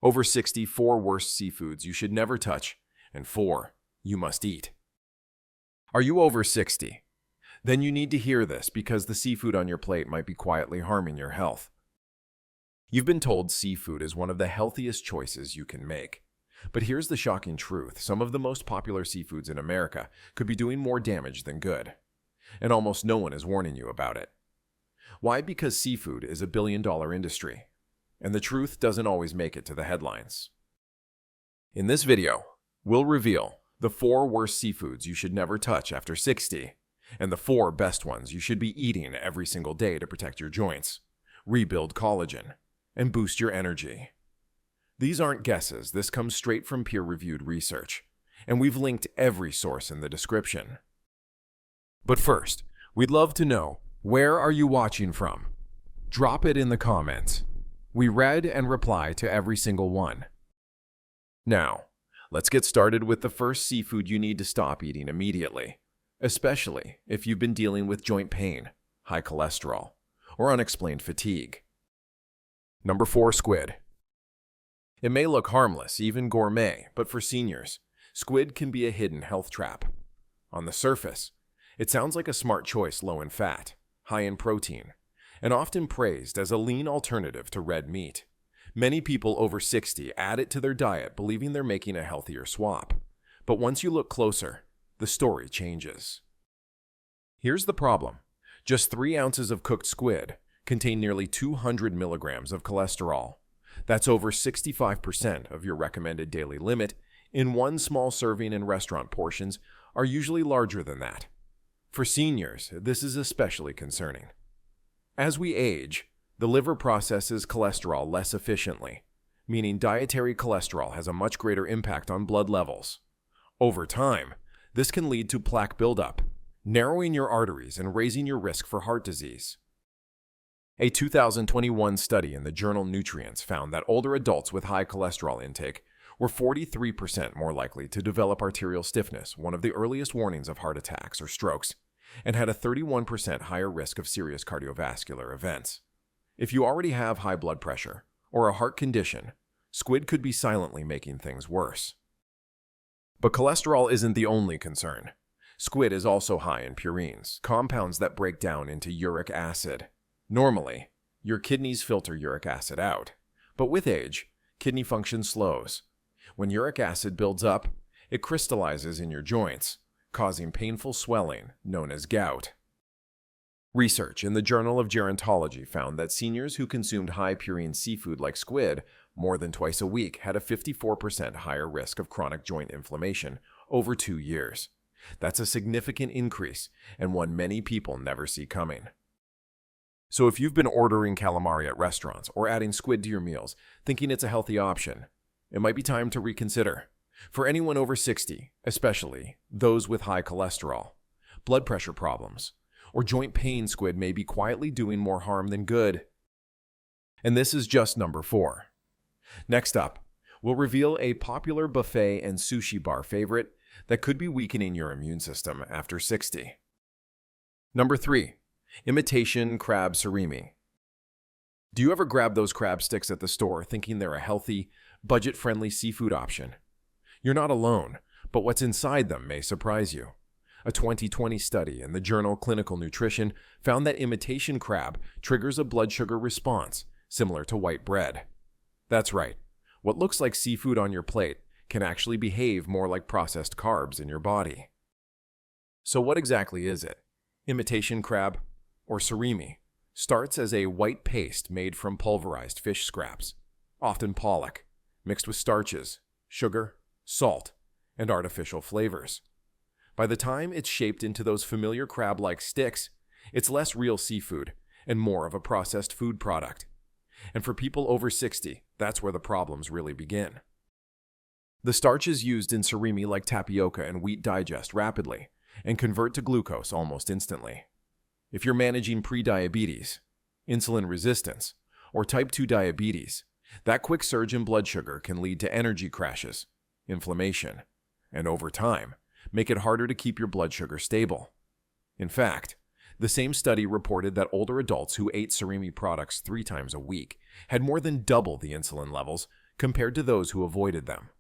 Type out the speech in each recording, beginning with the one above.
Over 60 4 worst seafoods you should never touch, and 4 you must eat. Are you over 60? Then you need to hear this because the seafood on your plate might be quietly harming your health. You've been told seafood is one of the healthiest choices you can make. But here's the shocking truth. Some of the most popular seafoods in America could be doing more damage than good. And almost no one is warning you about it. Why? Because seafood is a billion-dollar industry. And the truth doesn't always make it to the headlines. In this video, we'll reveal the 4 worst seafoods you should never touch after 60, and the 4 best ones you should be eating every single day to protect your joints, rebuild collagen, and boost your energy. These aren't guesses. This comes straight from peer-reviewed research, and we've linked every source in the description. But first, we'd love to know, where are you watching from? Drop it in the comments. We read and reply to every single one. Now, let's get started with the first seafood you need to stop eating immediately, especially if you've been dealing with joint pain, high cholesterol, or unexplained fatigue. Number 4, squid. It may look harmless, even gourmet, but for seniors, squid can be a hidden health trap. On the surface, it sounds like a smart choice low in fat, high in protein, and often praised as a lean alternative to red meat. Many people over 60 add it to their diet, believing they're making a healthier swap. But once you look closer, the story changes. Here's the problem. Just 3 ounces of cooked squid contain nearly 200 milligrams of cholesterol. That's over 65% of your recommended daily limit. In one small serving, and restaurant portions are usually larger than that. For seniors, this is especially concerning. As we age, the liver processes cholesterol less efficiently, meaning dietary cholesterol has a much greater impact on blood levels. Over time, this can lead to plaque buildup, narrowing your arteries and raising your risk for heart disease. A 2021 study in the journal Nutrients found that older adults with high cholesterol intake were 43% more likely to develop arterial stiffness, one of the earliest warnings of heart attacks or strokes, and had a 31% higher risk of serious cardiovascular events. If you already have high blood pressure or a heart condition, squid could be silently making things worse. But cholesterol isn't the only concern. Squid is also high in purines, compounds that break down into uric acid. Normally, your kidneys filter uric acid out, but with age, kidney function slows. When uric acid builds up, it crystallizes in your joints, causing painful swelling known as gout. Research in the Journal of Gerontology found that seniors who consumed high purine seafood like squid more than twice a week had a 54% higher risk of chronic joint inflammation over 2 years. That's a significant increase, and one many people never see coming. So if you've been ordering calamari at restaurants or adding squid to your meals, thinking it's a healthy option, it might be time to reconsider. For anyone over 60, especially those with high cholesterol, blood pressure problems, or joint pain, squid may be quietly doing more harm than good. And this is just number 4. Next up, we'll reveal a popular buffet and sushi bar favorite that could be weakening your immune system after 60. Number 3. Imitation crab surimi. Do you ever grab those crab sticks at the store thinking they're a healthy, budget-friendly seafood option? You're not alone, but what's inside them may surprise you. A 2020 study in the journal Clinical Nutrition found that imitation crab triggers a blood sugar response similar to white bread. That's right. What looks like seafood on your plate can actually behave more like processed carbs in your body. So what exactly is it? Imitation crab, or surimi, starts as a white paste made from pulverized fish scraps, often pollock, mixed with starches, sugar, salt, and artificial flavors. By the time it's shaped into those familiar crab-like sticks, it's less real seafood and more of a processed food product. And for people over 60, that's where the problems really begin. The starches used in surimi like tapioca and wheat digest rapidly and convert to glucose almost instantly. If you're managing prediabetes, insulin resistance, or type 2 diabetes, that quick surge in blood sugar can lead to energy crashes, inflammation, and over time, make it harder to keep your blood sugar stable. In fact, the same study reported that older adults who ate surimi products 3 times a week had more than double the insulin levels compared to those who avoided them.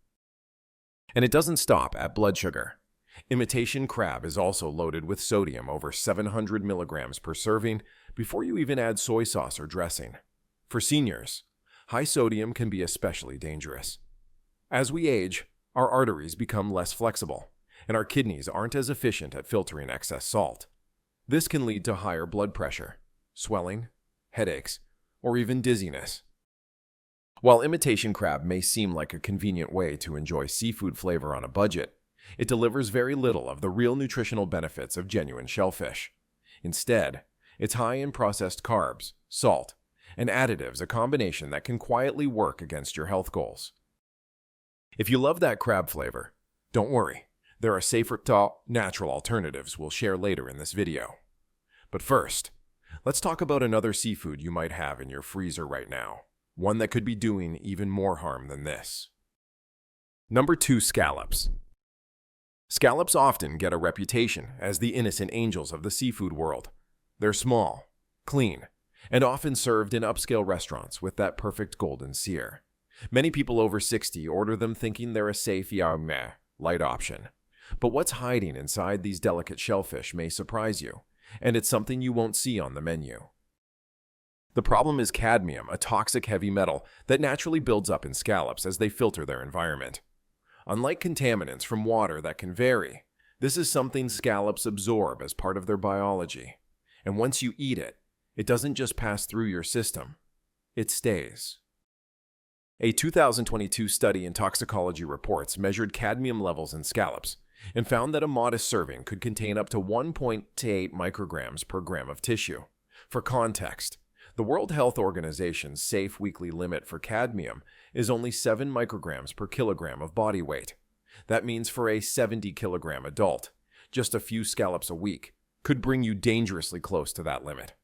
And it doesn't stop at blood sugar. Imitation crab is also loaded with sodium over 700 milligrams per serving before you even add soy sauce or dressing. For seniors, high sodium can be especially dangerous. As we age, our arteries become less flexible, and our kidneys aren't as efficient at filtering excess salt. This can lead to higher blood pressure, swelling, headaches, or even dizziness. While imitation crab may seem like a convenient way to enjoy seafood flavor on a budget, it delivers very little of the real nutritional benefits of genuine shellfish. Instead, it's high in processed carbs, salt, and additives, a combination that can quietly work against your health goals. If you love that crab flavor, don't worry, there are safer, natural alternatives we'll share later in this video. But first, let's talk about another seafood you might have in your freezer right now, one that could be doing even more harm than this. Number 2, scallops. Scallops often get a reputation as the innocent angels of the seafood world. They're small, clean, and often served in upscale restaurants with that perfect golden sear. Many people over 60 order them thinking they're a safe, light option. But what's hiding inside these delicate shellfish may surprise you, and it's something you won't see on the menu. The problem is cadmium, a toxic heavy metal that naturally builds up in scallops as they filter their environment. Unlike contaminants from water that can vary, this is something scallops absorb as part of their biology. And once you eat it, it doesn't just pass through your system, it stays. A 2022 study in toxicology reports measured cadmium levels in scallops and found that a modest serving could contain up to 1.8 micrograms per gram of tissue. For context, the World Health Organization's safe weekly limit for cadmium is only 7 micrograms per kilogram of body weight. That means for a 70-kilogram adult, just a few scallops a week could bring you dangerously close to that limit.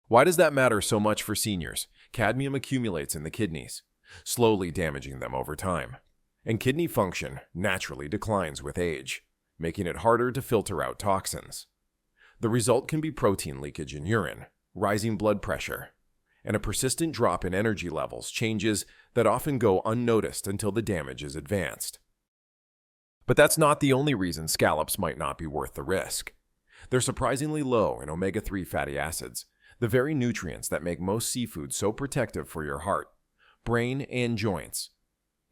Why does that matter so much for seniors? Cadmium accumulates in the kidneys, slowly damaging them over time. And kidney function naturally declines with age, making it harder to filter out toxins. The result can be protein leakage in urine, rising blood pressure, and a persistent drop in energy levels, changes that often go unnoticed until the damage is advanced. But that's not the only reason scallops might not be worth the risk. They're surprisingly low in omega-3 fatty acids, the very nutrients that make most seafood so protective for your heart, brain, and joints.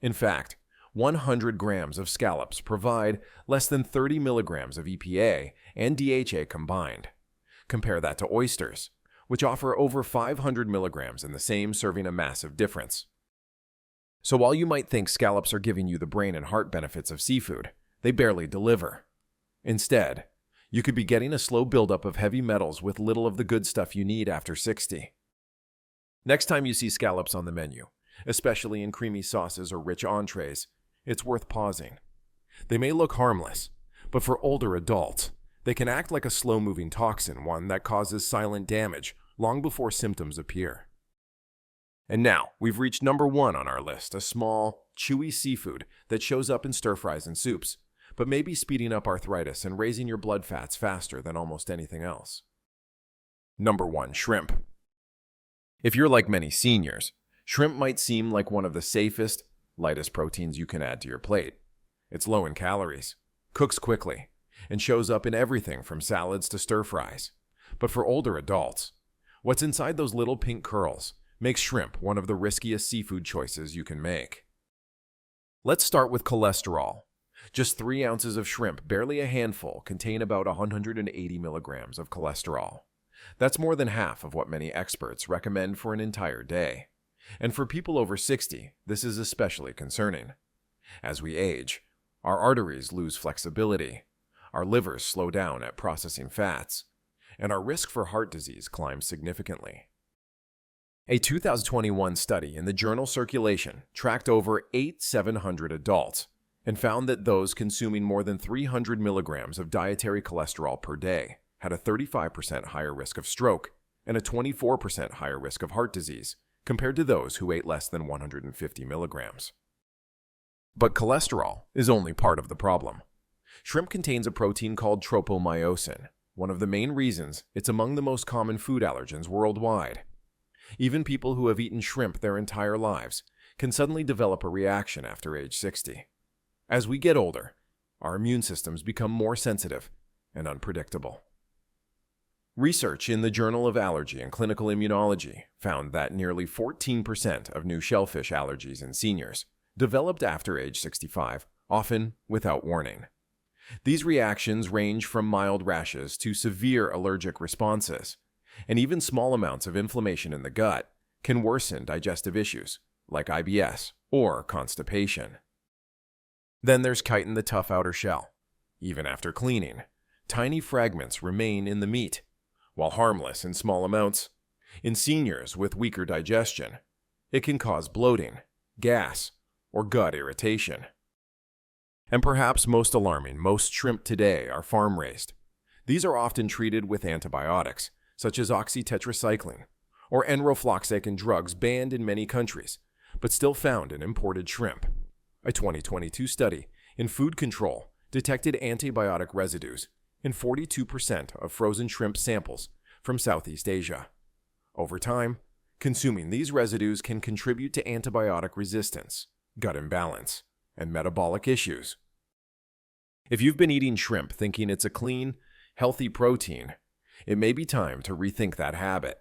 In fact, 100 grams of scallops provide less than 30 milligrams of EPA and DHA combined. Compare that to oysters, which offer over 500 milligrams in the same serving, a massive difference. So while you might think scallops are giving you the brain and heart benefits of seafood, they barely deliver. Instead, you could be getting a slow buildup of heavy metals with little of the good stuff you need after 60. Next time you see scallops on the menu, especially in creamy sauces or rich entrees, it's worth pausing. They may look harmless, but for older adults, they can act like a slow-moving toxin, one that causes silent damage long before symptoms appear. And now, we've reached number 1 on our list, a small, chewy seafood that shows up in stir-fries and soups, but may be speeding up arthritis and raising your blood fats faster than almost anything else. Number 1, shrimp. If you're like many seniors, shrimp might seem like one of the safest, lightest proteins you can add to your plate. It's low in calories, cooks quickly, and shows up in everything from salads to stir-fries. But for older adults, what's inside those little pink curls makes shrimp one of the riskiest seafood choices you can make. Let's start with cholesterol. Just 3 ounces of shrimp, barely a handful, contain about 180 milligrams of cholesterol. That's more than half of what many experts recommend for an entire day. And for people over 60, this is especially concerning. As we age, our arteries lose flexibility, our livers slow down at processing fats, and our risk for heart disease climbs significantly. A 2021 study in the journal Circulation tracked over 700 adults and found that those consuming more than 300 milligrams of dietary cholesterol per day had a 35% higher risk of stroke and a 24% higher risk of heart disease compared to those who ate less than 150 milligrams. But cholesterol is only part of the problem. Shrimp contains a protein called tropomyosin, one of the main reasons it's among the most common food allergens worldwide. Even people who have eaten shrimp their entire lives can suddenly develop a reaction after age 60. As we get older, our immune systems become more sensitive and unpredictable. Research in the Journal of Allergy and Clinical Immunology found that nearly 14% of new shellfish allergies in seniors developed after age 65, often without warning. These reactions range from mild rashes to severe allergic responses, and even small amounts of inflammation in the gut can worsen digestive issues like IBS or constipation. Then there's chitin, the tough outer shell. Even after cleaning, tiny fragments remain in the meat. While harmless in small amounts, in seniors with weaker digestion, it can cause bloating, gas, or gut irritation. And perhaps most alarming, most shrimp today are farm-raised. These are often treated with antibiotics, such as oxytetracycline, or enrofloxacin, and drugs banned in many countries, but still found in imported shrimp. A 2022 study in food control detected antibiotic residues in 42% of frozen shrimp samples from Southeast Asia. Over time, consuming these residues can contribute to antibiotic resistance, gut imbalance, and metabolic issues. If you've been eating shrimp thinking it's a clean, healthy protein, it may be time to rethink that habit.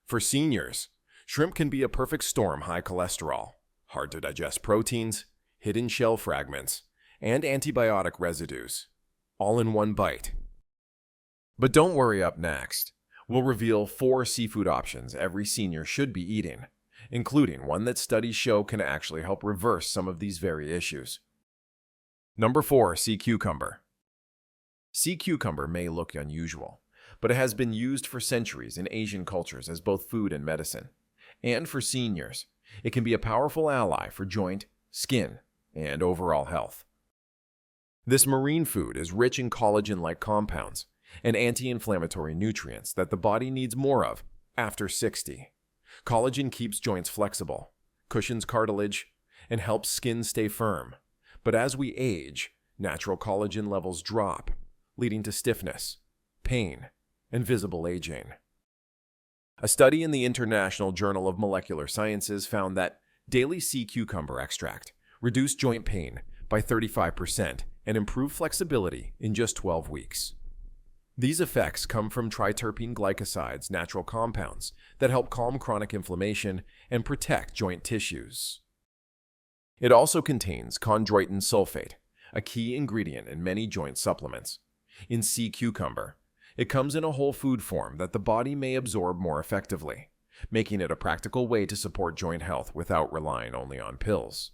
For seniors, shrimp can be a perfect storm: high cholesterol, hard to digest proteins, hidden shell fragments, and antibiotic residues, all in one bite. But don't worry, up next, we'll reveal 4 seafood options every senior should be eating, including one that studies show can actually help reverse some of these very issues. Number 4, sea cucumber. Sea cucumber may look unusual, but it has been used for centuries in Asian cultures as both food and medicine. And for seniors, it can be a powerful ally for joint, skin, and overall health. This marine food is rich in collagen-like compounds and anti-inflammatory nutrients that the body needs more of after 60. Collagen keeps joints flexible, cushions cartilage, and helps skin stay firm. But as we age, natural collagen levels drop, leading to stiffness, pain, and visible aging. A study in the International Journal of Molecular Sciences found that daily sea cucumber extract reduced joint pain by 35% and improved flexibility in just 12 weeks. These effects come from triterpene glycosides, natural compounds that help calm chronic inflammation and protect joint tissues. It also contains chondroitin sulfate, a key ingredient in many joint supplements. In sea cucumber, it comes in a whole food form that the body may absorb more effectively, making it a practical way to support joint health without relying only on pills.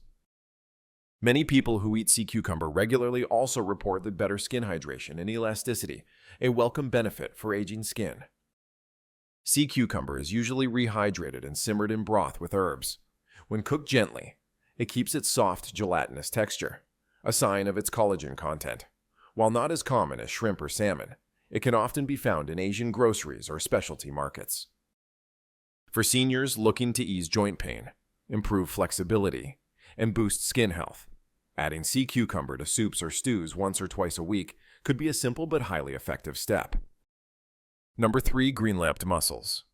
Many people who eat sea cucumber regularly also report the better skin hydration and elasticity, a welcome benefit for aging skin. Sea cucumber is usually rehydrated and simmered in broth with herbs. When cooked gently, it keeps its soft, gelatinous texture, a sign of its collagen content. While not as common as shrimp or salmon, it can often be found in Asian groceries or specialty markets. For seniors looking to ease joint pain, improve flexibility, and boost skin health, adding sea cucumber to soups or stews once or twice a week could be a simple but highly effective step. Number 3, green-lipped mussels.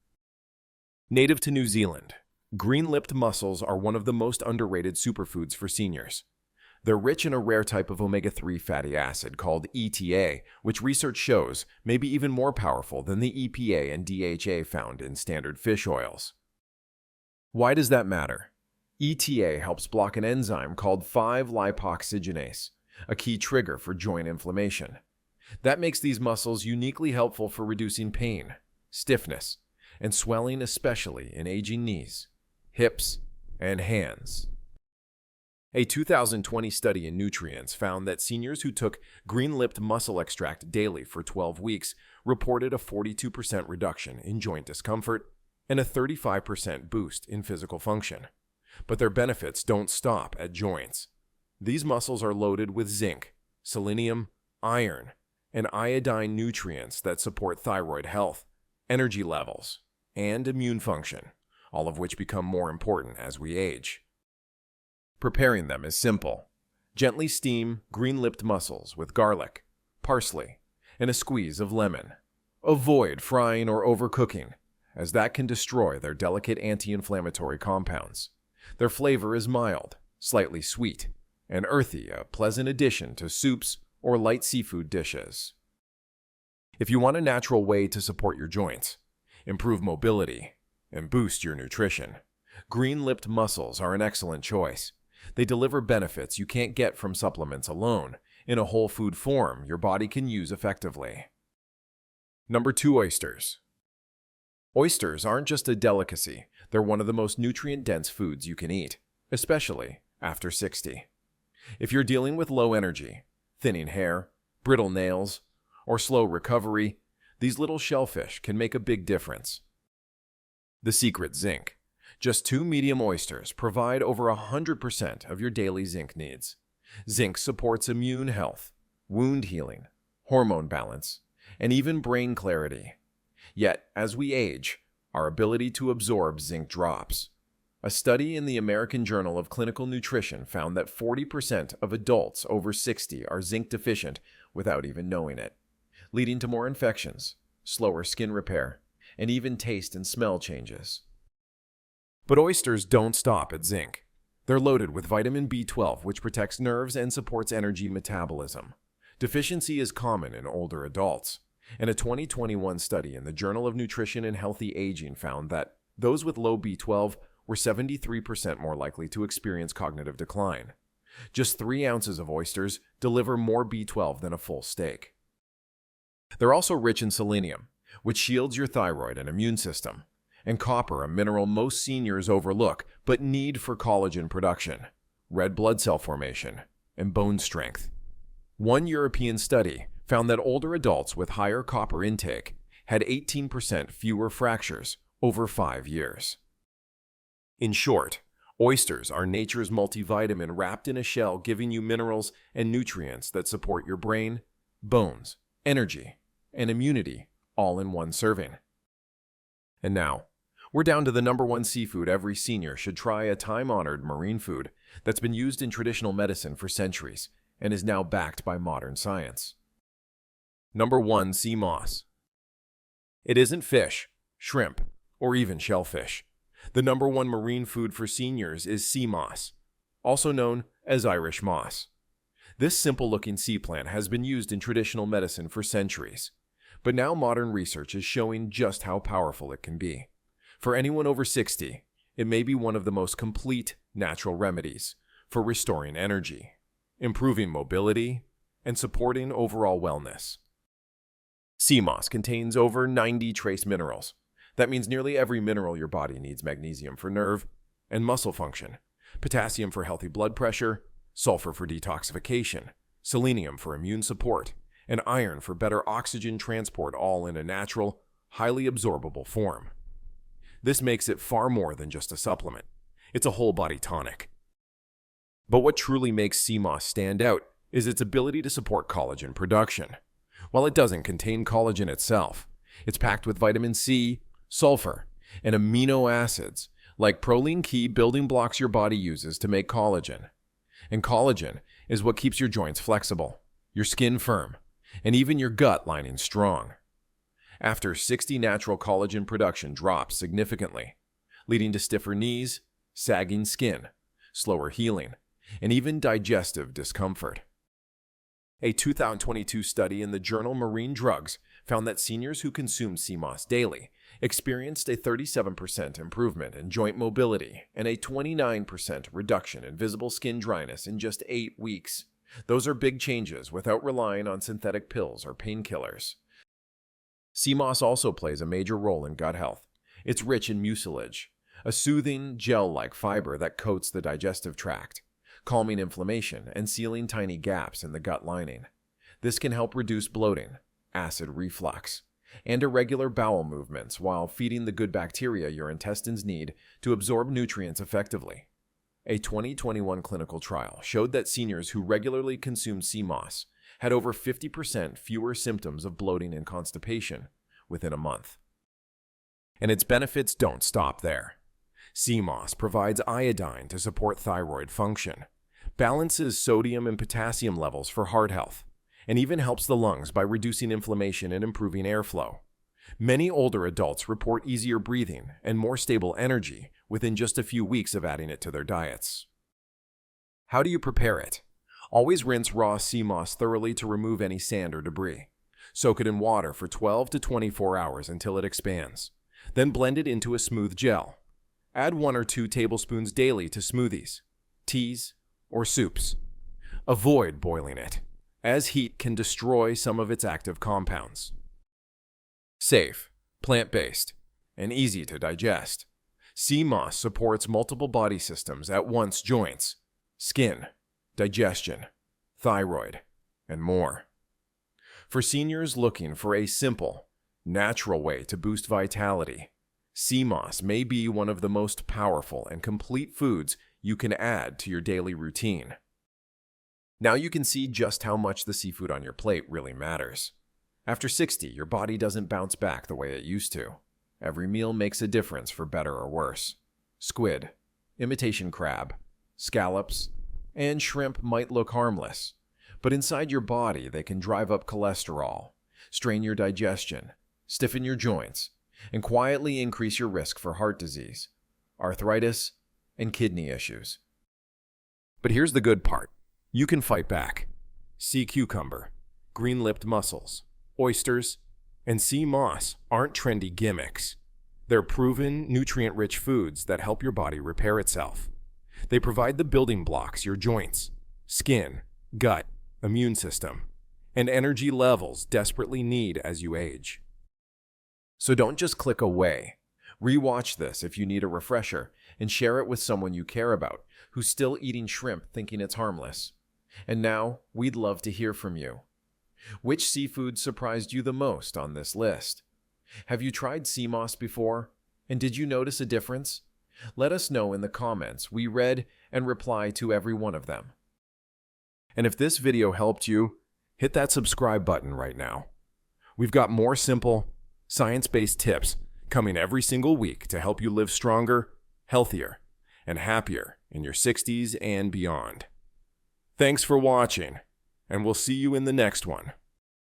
Native to New Zealand, green-lipped mussels are one of the most underrated superfoods for seniors. They're rich in a rare type of omega-3 fatty acid called ETA, which research shows may be even more powerful than the EPA and DHA found in standard fish oils. Why does that matter? ETA helps block an enzyme called 5-lipoxygenase, a key trigger for joint inflammation. That makes these mussels uniquely helpful for reducing pain, stiffness, and swelling, especially in aging knees, hips, and hands. A 2020 study in Nutrients found that seniors who took green-lipped mussel extract daily for 12 weeks reported a 42% reduction in joint discomfort and a 35% boost in physical function. But their benefits don't stop at joints. These mussels are loaded with zinc, selenium, iron, and iodine nutrients that support thyroid health, energy levels, and immune function, all of which become more important as we age. Preparing them is simple. Gently steam green-lipped mussels with garlic, parsley, and a squeeze of lemon. Avoid frying or overcooking, as that can destroy their delicate anti-inflammatory compounds. Their flavor is mild, slightly sweet, and earthy, a pleasant addition to soups or light seafood dishes. If you want a natural way to support your joints, improve mobility, and boost your nutrition, green-lipped mussels are an excellent choice. They deliver benefits you can't get from supplements alone. In a whole food form your body can use effectively. Number 2, oysters. Oysters aren't just a delicacy, they're one of the most nutrient-dense foods you can eat, especially after 60. If you're dealing with low energy, thinning hair, brittle nails, or slow recovery, these little shellfish can make a big difference. The secret: zinc. Just 2 medium oysters provide over 100% of your daily zinc needs. Zinc supports immune health, wound healing, hormone balance, and even brain clarity. Yet, as we age, our ability to absorb zinc drops. A study in the American Journal of Clinical Nutrition found that 40% of adults over 60 are zinc deficient without even knowing it, leading to more infections, slower skin repair, and even taste and smell changes. But oysters don't stop at zinc. They're loaded with vitamin B12, which protects nerves and supports energy metabolism. Deficiency is common in older adults, and a 2021 study in the Journal of Nutrition and Healthy Aging found that those with low B12 were 73% more likely to experience cognitive decline. Just 3 ounces of oysters deliver more B12 than a full steak. They're also rich in selenium, which shields your thyroid and immune system, and copper, a mineral most seniors overlook but need for collagen production, red blood cell formation, and bone strength. One European study found that older adults with higher copper intake had 18% fewer fractures over 5 years. In short, oysters are nature's multivitamin wrapped in a shell, giving you minerals and nutrients that support your brain, bones, energy, and immunity, all in one serving. And now, we're down to the number 1 seafood every senior should try, a time-honored marine food that's been used in traditional medicine for centuries and is now backed by modern science. Number 1, sea moss. It isn't fish, shrimp, or even shellfish. The number 1 marine food for seniors is sea moss, also known as Irish moss. This simple-looking sea plant has been used in traditional medicine for centuries, but now modern research is showing just how powerful it can be. For anyone over 60, it may be one of the most complete natural remedies for restoring energy, improving mobility, and supporting overall wellness. Sea moss contains over 90 trace minerals. That means nearly every mineral your body needs: magnesium for nerve and muscle function, potassium for healthy blood pressure, sulfur for detoxification, selenium for immune support, and iron for better oxygen transport, all in a natural, highly absorbable form. This makes it far more than just a supplement. It's a whole-body tonic. But what truly makes sea moss stand out is its ability to support collagen production. While it doesn't contain collagen itself, it's packed with vitamin C, sulfur, and amino acids like proline, key building blocks your body uses to make collagen. And collagen is what keeps your joints flexible, your skin firm, and even your gut lining strong. After 60, natural collagen production drops significantly, leading to stiffer knees, sagging skin, slower healing, and even digestive discomfort. A 2022 study in the journal Marine Drugs found that seniors who consumed sea moss daily experienced a 37% improvement in joint mobility and a 29% reduction in visible skin dryness in just 8 weeks. Those are big changes without relying on synthetic pills or painkillers. Sea moss also plays a major role in gut health. It's rich in mucilage, a soothing, gel-like fiber that coats the digestive tract, calming inflammation and sealing tiny gaps in the gut lining. This can help reduce bloating, acid reflux, and irregular bowel movements while feeding the good bacteria your intestines need to absorb nutrients effectively. A 2021 clinical trial showed that seniors who regularly consumed sea moss had over 50% fewer symptoms of bloating and constipation within a month. And its benefits don't stop there. Sea moss provides iodine to support thyroid function, balances sodium and potassium levels for heart health, and even helps the lungs by reducing inflammation and improving airflow. Many older adults report easier breathing and more stable energy within just a few weeks of adding it to their diets. How do you prepare it? Always rinse raw sea moss thoroughly to remove any sand or debris. Soak it in water for 12 to 24 hours until it expands. Then blend it into a smooth gel. Add 1 or 2 tablespoons daily to smoothies, teas, or soups. Avoid boiling it, as heat can destroy some of its active compounds. Safe, plant-based, and easy to digest. Sea moss supports multiple body systems at once: joints, skin, digestion, thyroid, and more. For seniors looking for a simple, natural way to boost vitality, sea moss may be one of the most powerful and complete foods you can add to your daily routine. Now you can see just how much the seafood on your plate really matters. After 60, your body doesn't bounce back the way it used to. Every meal makes a difference for better or worse. Squid, imitation crab, scallops, and shrimp might look harmless, but inside your body they can drive up cholesterol, strain your digestion, stiffen your joints, and quietly increase your risk for heart disease, arthritis, and kidney issues. But here's the good part. You can fight back. Sea cucumber, green-lipped mussels, oysters, and sea moss aren't trendy gimmicks. They're proven, nutrient-rich foods that help your body repair itself. They provide the building blocks your joints, skin, gut, immune system, and energy levels desperately need as you age. So don't just click away. Rewatch this if you need a refresher, and share it with someone you care about who's still eating shrimp thinking it's harmless. And now, we'd love to hear from you. Which seafood surprised you the most on this list? Have you tried sea moss before? And did you notice a difference? Let us know in the comments. We read and reply to every one of them. And if this video helped you, hit that subscribe button right now. We've got more simple, science-based tips coming every single week to help you live stronger, healthier, and happier in your 60s and beyond. Thanks for watching, and we'll see you in the next one.